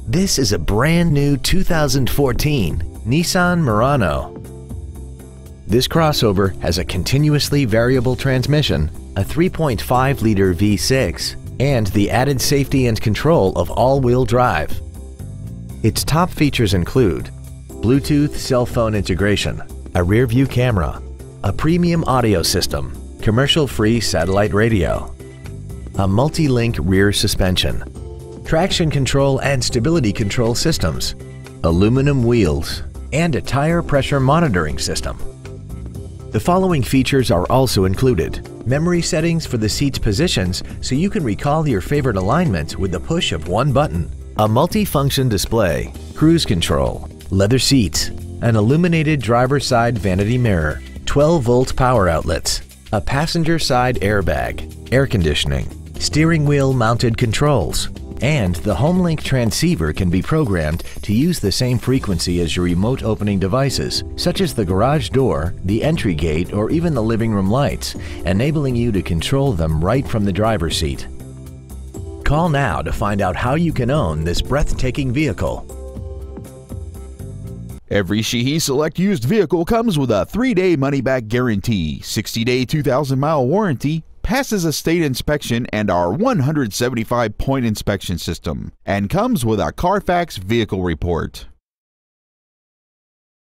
This is a brand new 2014 Nissan Murano. This crossover has a continuously variable transmission, a 3.5-liter V6, and the added safety and control of all-wheel drive. Its top features include Bluetooth cell phone integration, a rear-view camera, a premium audio system, commercial-free satellite radio, a multi-link rear suspension, traction control and stability control systems, aluminum wheels, and a tire pressure monitoring system. The following features are also included: memory settings for the seat's positions so you can recall your favorite alignments with the push of one button, a multi-function display, cruise control, leather seats, an illuminated driver's side vanity mirror, 12-volt power outlets, a passenger side airbag, air conditioning, steering wheel mounted controls, and the HomeLink transceiver can be programmed to use the same frequency as your remote opening devices, such as the garage door, the entry gate, or even the living room lights, enabling you to control them right from the driver's seat. Call now to find out how you can own this breathtaking vehicle. Every Sheehy Select used vehicle comes with a 3-day money-back guarantee, 60-day 2,000-mile warranty, passes a state inspection and our 175-point inspection system, and comes with a Carfax vehicle report.